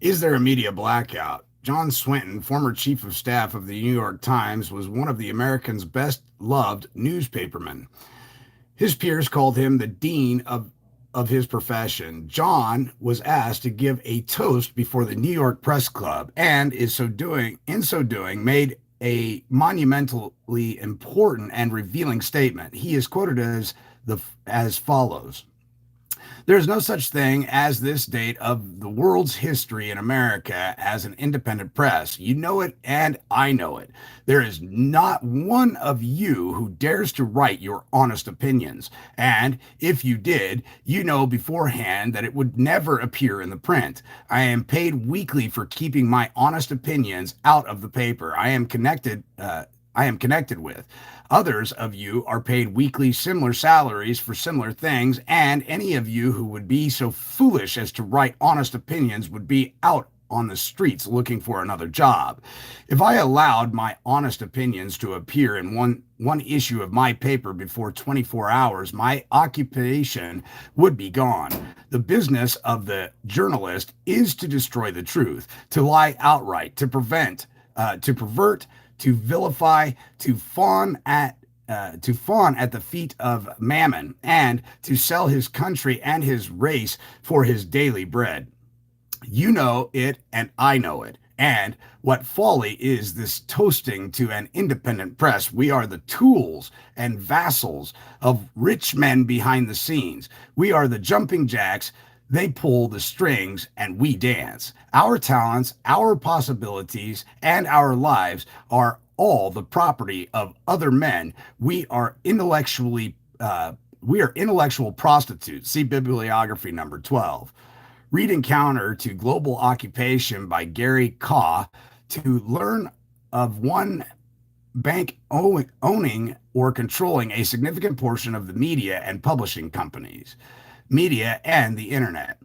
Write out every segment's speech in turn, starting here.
Is there a media blackout? John Swinton, former chief of staff of the New York Times, was one of the Americans' best loved newspapermen. His peers called him the dean of his profession. John was asked to give a toast before the New York Press Club and in so doing, made a monumentally important and revealing statement. He is quoted as follows: there is no such thing as this date of the world's history in America as an independent press. You know it, and I know it. There is not one of you who dares to write your honest opinions. And if you did, you know beforehand that it would never appear in the print. I am paid weekly for keeping my honest opinions out of the paper. I am connected with. Others of you are paid weekly similar salaries for similar things, and any of you who would be so foolish as to write honest opinions would be out on the streets looking for another job. If I allowed my honest opinions to appear in one issue of my paper before 24 hours, my occupation would be gone. The business of the journalist is to destroy the truth, to lie outright, to pervert, to vilify, to fawn at the feet of Mammon, and to sell his country and his race for his daily bread. You know it, and I know it. And what folly is this toasting to an independent press? We are the tools and vassals of rich men behind the scenes. We are the jumping jacks. They pull the strings and we dance. Our talents, our possibilities, and our lives are all the property of other men. We are intellectual prostitutes. See bibliography number 12. Read Encounter to Global Occupation by Gary Kaw to learn of one bank owning or controlling a significant portion of the media and publishing companies, media, and the internet.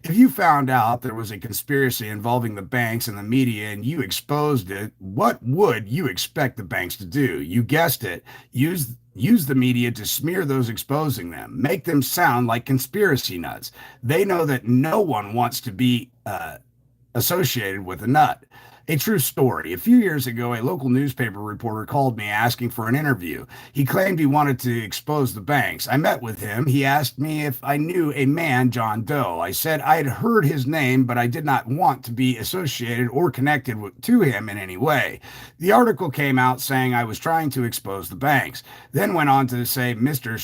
If you found out there was a conspiracy involving the banks and the media and you exposed it, what would you expect the banks to do? You guessed it. Use the media to smear those exposing them, make them sound like conspiracy nuts. They know that no one wants to be associated with a nut. A true story. A few years ago, a local newspaper reporter called me asking for an interview. He claimed he wanted to expose the banks. I met with him. He asked me if I knew a man, John Doe. I said I had heard his name, but I did not want to be associated or connected to him in any way. The article came out saying I was trying to expose the banks, then went on to say Mr.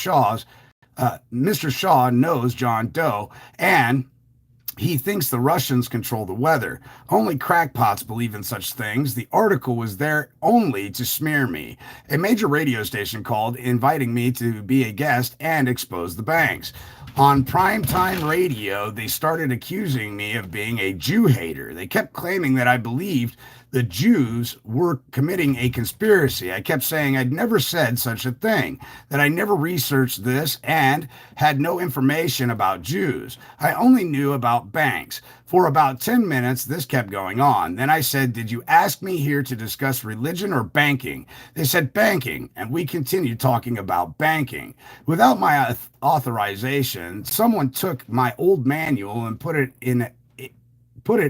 Shaw knows John Doe, and he thinks the Russians control the weather. Only crackpots believe in such things. The article was there only to smear me. A major radio station called, inviting me to be a guest and expose the banks. On primetime radio, they started accusing me of being a Jew hater. They kept claiming that I believed the Jews were committing a conspiracy. I kept saying I'd never said such a thing, that I never researched this and had no information about Jews. I only knew about banks. For about 10 minutes, this kept going on. Then I said, did you ask me here to discuss religion or banking? They said banking, and we continued talking about banking. Without my authorization, someone took my old manual and put it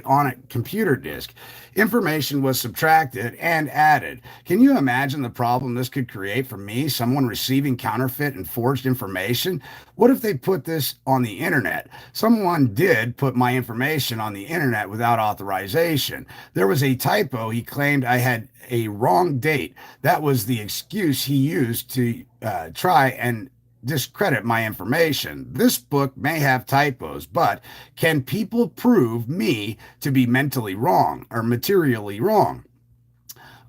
on a computer disk. Information was subtracted and added. Can you imagine the problem this could create for me, someone receiving counterfeit and forged information? What if they put this on the internet? Someone did put my information on the internet without authorization. There was a typo. He claimed I had a wrong date. That was the excuse he used to try and discredit my information. This book may have typos, but can people prove me to be mentally wrong or materially wrong?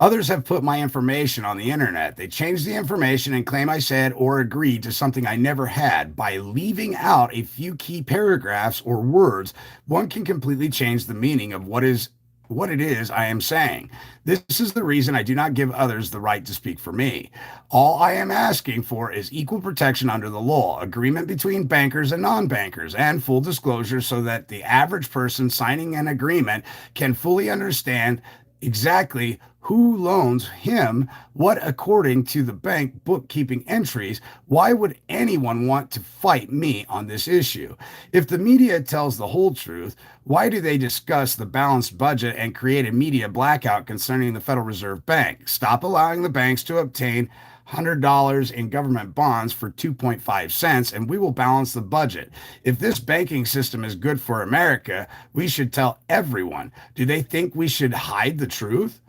Others have put my information on the internet. They change the information and claim I said or agreed to something I never had. By leaving out a few key paragraphs or words, one can completely change the meaning of what it is I am saying. This is the reason I do not give others the right to speak for me. All I am asking for is equal protection under the law, agreement between bankers and non-bankers, and full disclosure so that the average person signing an agreement can fully understand exactly who loans him what according to the bank bookkeeping entries. Why would anyone want to fight me on this issue? If the media tells the whole truth, why do they discuss the balanced budget and create a media blackout concerning the Federal Reserve Bank? Stop allowing the banks to obtain $100 in government bonds for 2.5 cents, and we will balance the budget. If this banking system is good for America, we should tell everyone. Do they think we should hide the truth?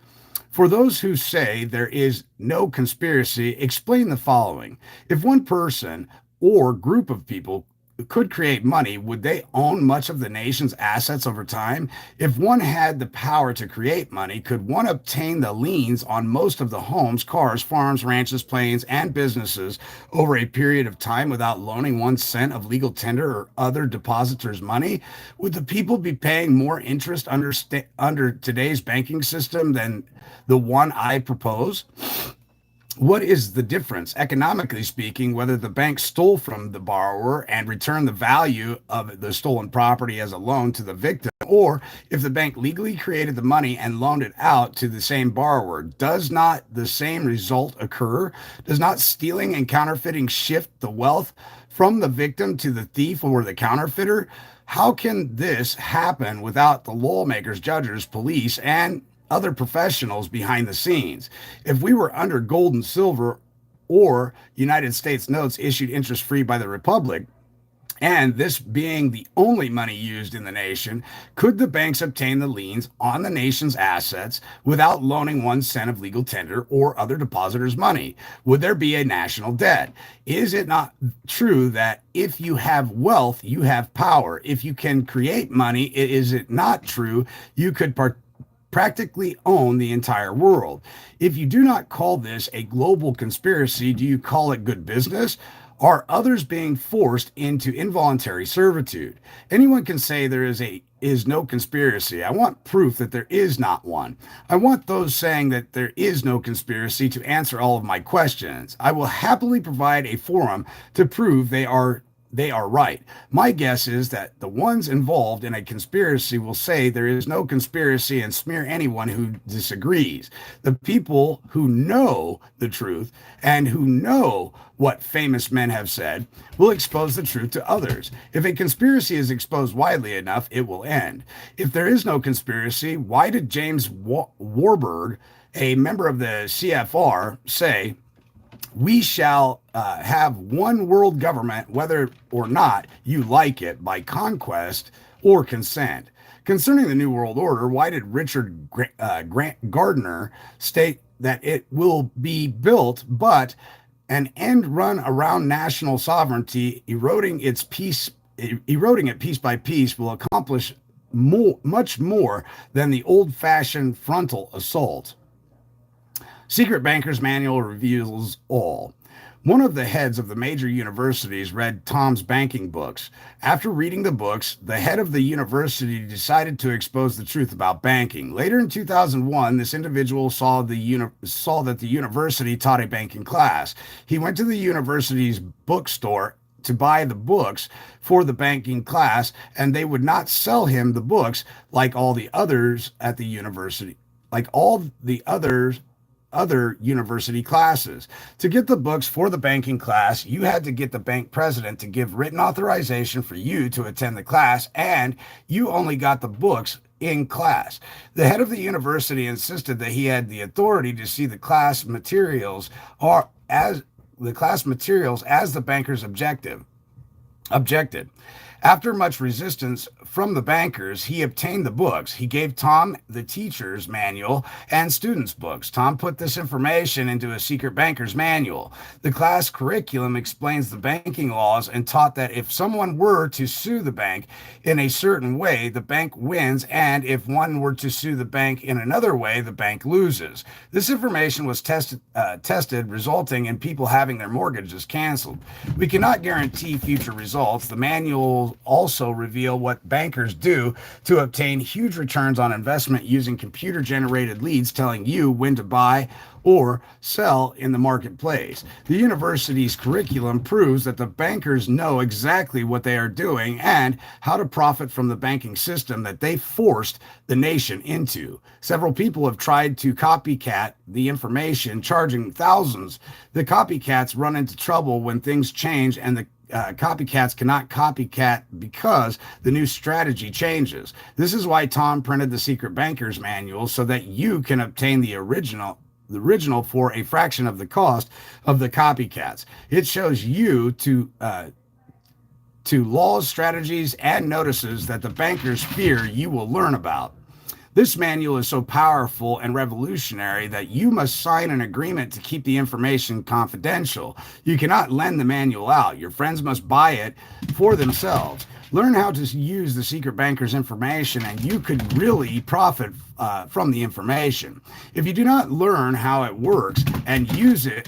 For those who say there is no conspiracy, explain the following. If one person or group of people could create money, would they own much of the nation's assets over time? If one had the power to create money, could one obtain the liens on most of the homes, cars, farms, ranches, planes, and businesses over a period of time without loaning 1 cent of legal tender or other depositors' money? Would the people be paying more interest under today's banking system than the one I propose? What is the difference, economically speaking, whether the bank stole from the borrower and returned the value of the stolen property as a loan to the victim, or if the bank legally created the money and loaned it out to the same borrower? Does not the same result occur? Does not stealing and counterfeiting shift the wealth from the victim to the thief or the counterfeiter? How can this happen without the lawmakers, judges, police, and other professionals behind the scenes? If we were under gold and silver or United States notes issued interest free by the Republic, and this being the only money used in the nation, could the banks obtain the liens on the nation's assets without loaning 1 cent of legal tender or other depositors' money? Would there be a national debt? Is it not true that if you have wealth, you have power? If you can create money, is it not true you could practically own the entire world? If you do not call this a global conspiracy, do you call it good business? Are others being forced into involuntary servitude? Anyone can say there is no conspiracy. I want proof that there is not one. I want those saying that there is no conspiracy to answer all of my questions. I will happily provide a forum to prove they are right. My guess is that the ones involved in a conspiracy will say there is no conspiracy and smear anyone who disagrees. The people who know the truth and who know what famous men have said will expose the truth to others. If a conspiracy is exposed widely enough, it will end. If there is no conspiracy, why did James Warburg, a member of the CFR, say, we shall have one world government, whether or not you like it, by conquest or consent? Concerning the New World Order, why did Richard Gardner state that it will be built, but an end run around national sovereignty, eroding it piece by piece, will accomplish much more than the old-fashioned frontal assault? Secret Banker's Manual reveals all. One of the heads of the major universities read Tom's banking books. After reading the books, the head of the university decided to expose the truth about banking. Later in 2001, this individual saw that the university taught a banking class. He went to the university's bookstore to buy the books for the banking class, and they would not sell him the books like all the others at the university, like all the other university classes. To get the books for the banking class, you had to get the bank president to give written authorization for you to attend the class, and you only got the books in class. The head of the university insisted that he had the authority to see the class materials as the banker's objected. After much resistance from the bankers, he obtained the books. He gave Tom the teacher's manual and students' books. Tom put this information into a secret banker's manual. The class curriculum explains the banking laws and taught that if someone were to sue the bank in a certain way, the bank wins, and if one were to sue the bank in another way, the bank loses. This information was tested, resulting in people having their mortgages canceled. We cannot guarantee future results. The manuals manuals also reveal what bankers do to obtain huge returns on investment using computer generated leads telling you when to buy or sell in the marketplace. The university's curriculum proves that the bankers know exactly what they are doing and how to profit from the banking system that they forced the nation into. Several people have tried to copycat the information, charging thousands. The copycats run into trouble when things change, and the copycats cannot copycat because the new strategy changes. This is why Tom printed the Secret Banker's Manual, so that you can obtain the original for a fraction of the cost of the copycats. It shows you to laws, strategies, and notices that the bankers fear you will learn about. This manual is so powerful and revolutionary that you must sign an agreement to keep the information confidential. You cannot lend the manual out. Your friends must buy it for themselves. Learn how to use the secret banker's information, and you could really profit from the information. If you do not learn how it works and use it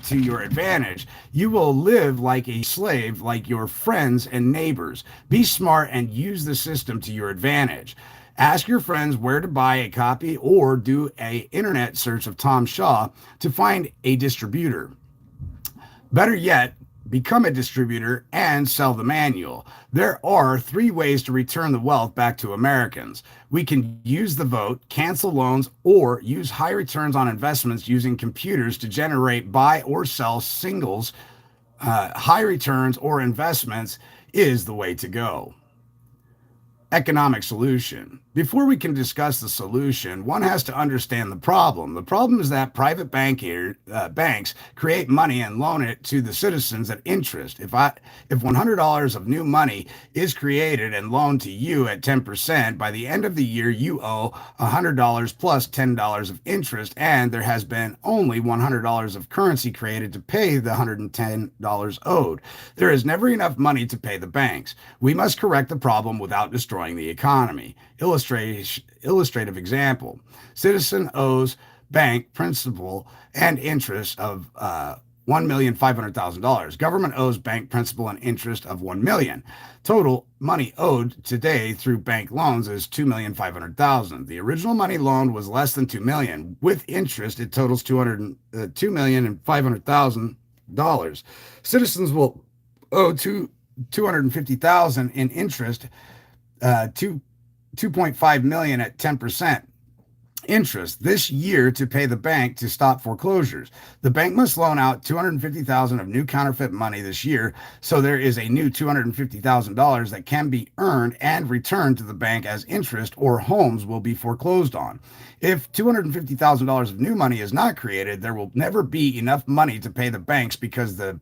to your advantage, you will live like a slave, like your friends and neighbors. Be smart and use the system to your advantage. Ask your friends where to buy a copy, or do an internet search of Tom Shaw to find a distributor. Better yet, become a distributor and sell the manual. There are 3 ways to return the wealth back to Americans. We can use the vote, cancel loans, or use high returns on investments using computers to generate, buy, or sell singles. High returns or investments is the way to go. Economic solution. Before we can discuss the solution, one has to understand the problem. The problem is that private banks create money and loan it to the citizens at interest. If $100 of new money is created and loaned to you at 10%, by the end of the year you owe $100 plus $10 of interest, and there has been only $100 of currency created to pay the $110 owed. There is never enough money to pay the banks. We must correct the problem without destroying the economy. Illustrative example. Citizen owes bank principal and interest of $1,500,000. Government owes bank principal and interest of $1 million. Total money owed today through bank loans is $2,500,000. The original money loaned was less than $2 million. With interest, it totals $2,500,000. Citizens will owe $250,000 in interest, 2.5 million at 10% interest this year to pay the bank to stop foreclosures. The bank must loan out $250,000 of new counterfeit money this year, so there is a new $250,000 that can be earned and returned to the bank as interest, or homes will be foreclosed on. If $250,000 of new money is not created, there will never be enough money to pay the banks, because the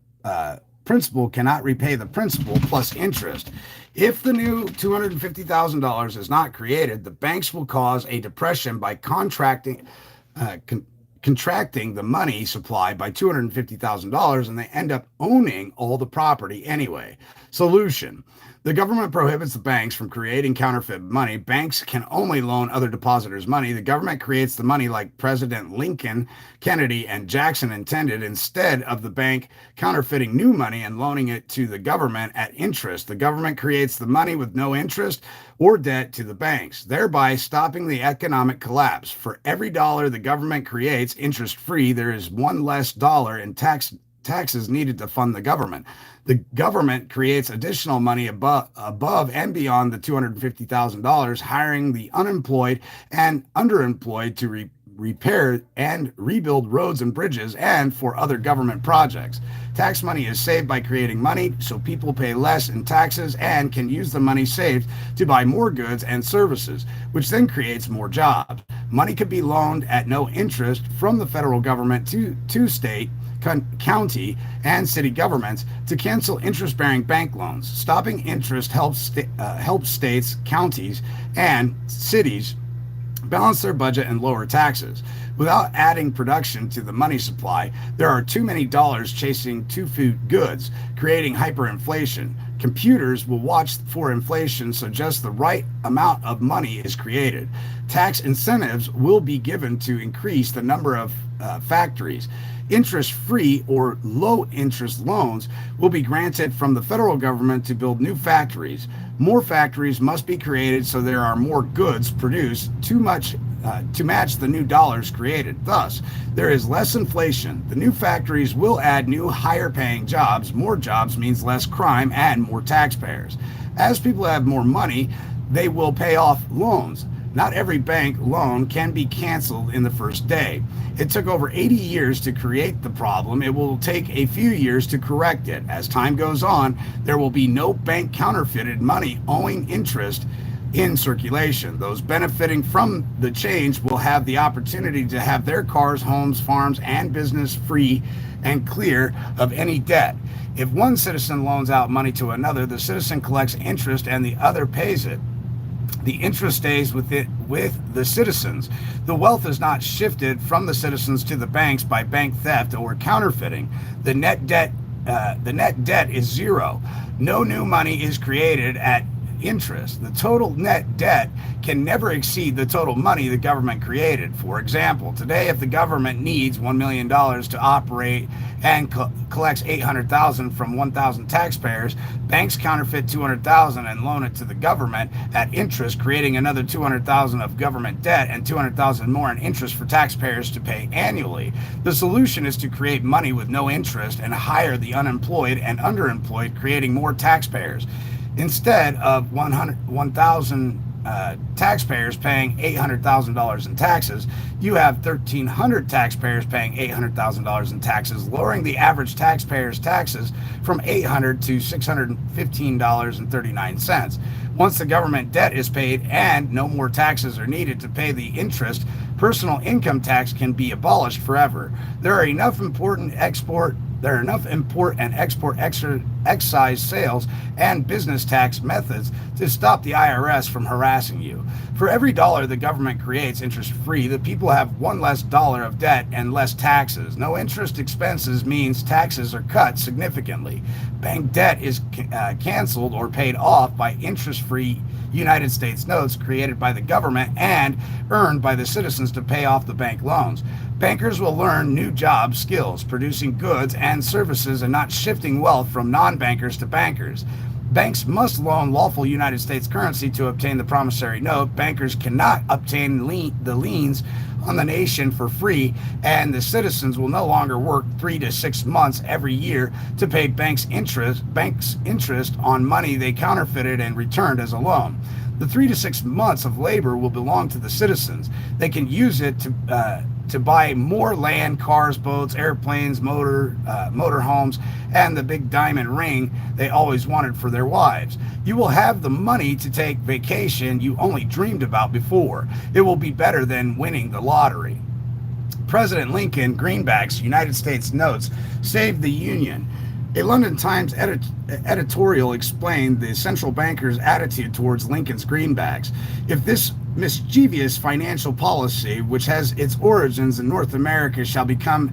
principal cannot repay the principal plus interest. If the new $250,000 is not created, the banks will cause a depression by contracting the money supply by $250,000, and they end up owning all the property anyway. Solution. The government prohibits the banks from creating counterfeit money. Banks can only loan other depositors money. The government creates the money like President Lincoln, Kennedy, and Jackson intended, instead of the bank counterfeiting new money and loaning it to the government at interest. The government creates the money with no interest or debt to the banks, thereby stopping the economic collapse. For every dollar the government creates interest-free, there is one less dollar in taxes needed to fund the government. The government creates additional money above and beyond the $250,000, hiring the unemployed and underemployed to repair and rebuild roads and bridges and for other government projects. Tax money is saved by creating money, so people pay less in taxes and can use the money saved to buy more goods and services, which then creates more jobs. Money could be loaned at no interest from the federal government to state, county, and city governments to cancel interest-bearing bank loans. Stopping interest helps states, counties, and cities balance their budget and lower taxes. Without adding production to the money supply, there are too many dollars chasing too few goods, creating hyperinflation. Computers will watch for inflation, so just the right amount of money is created. Tax incentives will be given to increase the number of factories. Interest-free or low-interest loans will be granted from the federal government to build new factories. More factories must be created so there are more goods produced to match the new dollars created. Thus, there is less inflation. The new factories will add new, higher paying jobs. More jobs means less crime and more taxpayers. As people have more money, they will pay off loans. Not every bank loan can be canceled in the first day. It took over 80 years to create the problem. It will take a few years to correct it. As time goes on, there will be no bank counterfeited money owing interest in circulation. Those benefiting from the change will have the opportunity to have their cars, homes, farms, and business free and clear of any debt. If one citizen loans out money to another, the citizen collects interest and the other pays it. The interest stays with the citizens. The wealth is not shifted from the citizens to the banks by bank theft or counterfeiting. The net debt is zero. No new money is created at interest. The total net debt can never exceed the total money the government created. For example, today, if the government needs $1 million to operate and collects $800,000 from 1,000 taxpayers, banks counterfeit $200,000 and loan it to the government at interest, creating another $200,000 of government debt and $200,000 more in interest for taxpayers to pay annually. The solution is to create money with no interest and hire the unemployed and underemployed, creating more taxpayers. Instead of 1,000 taxpayers paying $800,000 in taxes, you have 1,300 taxpayers paying $800,000 in taxes, lowering the average taxpayer's taxes from $800 to $615.39. Once the government debt is paid and no more taxes are needed to pay the interest, personal income tax can be abolished forever. There are enough import and export excise sales and business tax methods to stop the IRS from harassing you. For every dollar the government creates interest-free, the people have one less dollar of debt and less taxes. No interest expenses means taxes are cut significantly. Bank debt is canceled or paid off by interest-free United States notes created by the government and earned by the citizens to pay off the bank loans. Bankers will learn new job skills, producing goods and services and not shifting wealth from non-bankers to bankers. Banks must loan lawful United States currency to obtain the promissory note. Bankers cannot obtain the liens on the nation for free, and the citizens will no longer work 3 to 6 months every year to pay banks interest on money they counterfeited and returned as a loan. The 3 to 6 months of labor will belong to the citizens. They can use it to buy more land, cars, boats, airplanes, motorhomes, and the big diamond ring they always wanted for their wives. You will have the money to take vacation you only dreamed about before. It will be better than winning the lottery. President Lincoln Greenback's United States notes saved the Union. A London Times editorial explained the central banker's attitude towards Lincoln's greenbacks. If this mischievous financial policy, which has its origins in North America, shall become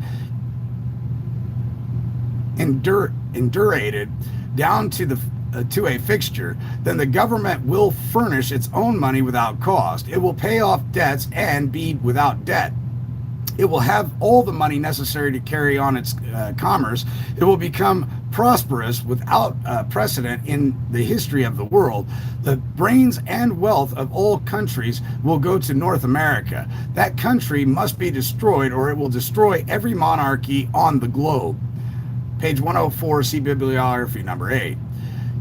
endurated down to a fixture, then the government will furnish its own money without cost. It will pay off debts and be without debt. It will have all the money necessary to carry on its commerce. It will become prosperous without precedent in the history of the world. The brains and wealth of all countries will go to North America. That country must be destroyed, or it will destroy every monarchy on the globe. Page 104, see bibliography number 8.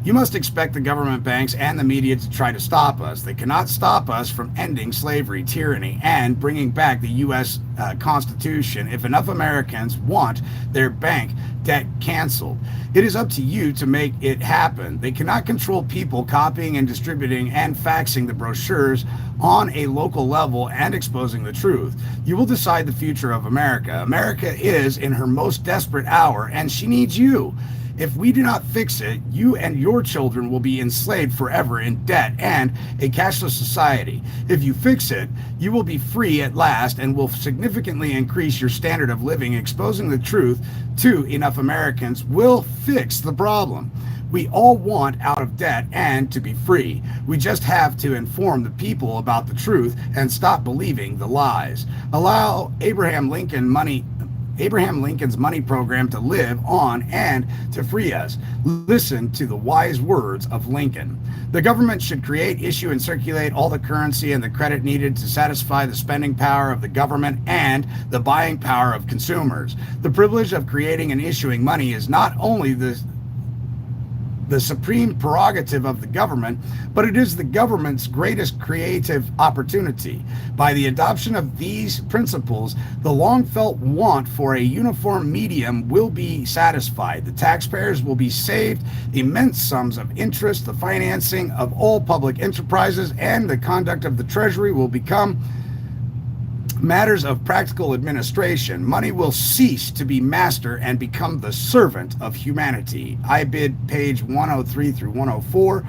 You must expect the government, banks, and the media to try to stop us. They cannot stop us from ending slavery, tyranny, and bringing back the U.S. Constitution if enough Americans want their bank debt canceled. It is up to you to make it happen. They cannot control people copying and distributing and faxing the brochures on a local level and exposing the truth. You will decide the future of America. America is in her most desperate hour, and she needs you. If we do not fix it, you and your children will be enslaved forever in debt and a cashless society. If you fix it, you will be free at last and will significantly increase your standard of living. Exposing the truth to enough Americans will fix the problem. We all want out of debt and to be free. We just have to inform the people about the truth and stop believing the lies. Allow Abraham Lincoln money Abraham Lincoln's money program to live on and to free us. Listen to the wise words of Lincoln. The government should create, issue, and circulate all the currency and the credit needed to satisfy the spending power of the government and the buying power of consumers. The privilege of creating and issuing money is not only the supreme prerogative of the government, but it is the government's greatest creative opportunity. By the adoption of these principles, the long felt want for a uniform medium will be satisfied. The taxpayers will be saved immense sums of interest, the financing of all public enterprises, and the conduct of the Treasury will become matters of practical administration. Money will cease to be master and become the servant of humanity. I bid page 103 through 104.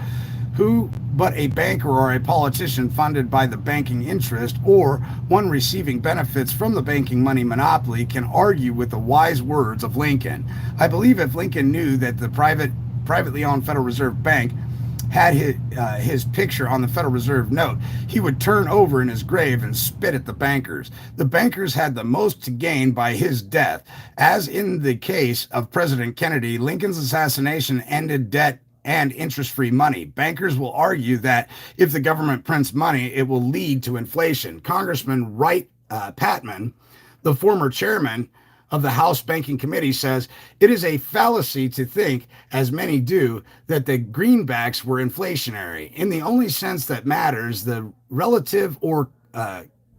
Who but a banker or a politician funded by the banking interest or one receiving benefits from the banking money monopoly can argue with the wise words of Lincoln? I believe if Lincoln knew that the privately owned Federal Reserve Bank had his picture on the Federal Reserve note, he would turn over in his grave and spit at the bankers. The bankers had the most to gain by his death. As in the case of President Kennedy, Lincoln's assassination ended debt and interest-free money. Bankers will argue that if the government prints money, it will lead to inflation. Congressman Wright Patman, the former chairman of the House Banking Committee, says it is a fallacy to think, as many do, that the greenbacks were inflationary. In the only sense that matters, the relative or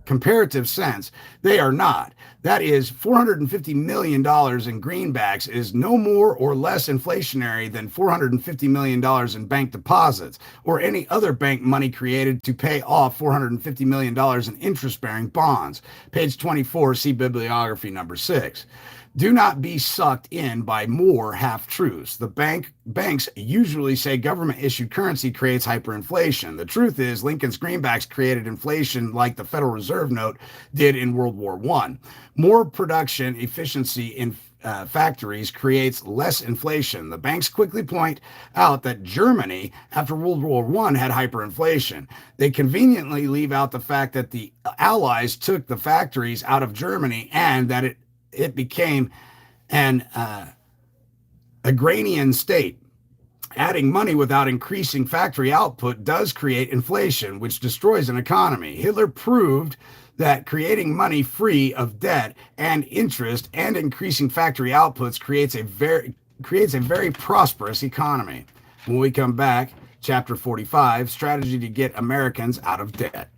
comparative sense, they are not. That is, $450 million in greenbacks is no more or less inflationary than $450 million in bank deposits or any other bank money created to pay off $450 million in interest-bearing bonds. Page 24, see bibliography number 6. Do not be sucked in by more half-truths. The banks usually say government-issued currency creates hyperinflation. The truth is, Lincoln's greenbacks created inflation like the Federal Reserve note did in World War I. More production efficiency in factories creates less inflation. The banks quickly point out that Germany, after World War I, had hyperinflation. They conveniently leave out the fact that the Allies took the factories out of Germany and that it became an agrarian state. Adding money without increasing factory output does create inflation, which destroys an economy. Hitler proved that creating money free of debt and interest and increasing factory outputs creates a very prosperous economy. When we come back, chapter 45, strategy to get Americans out of debt.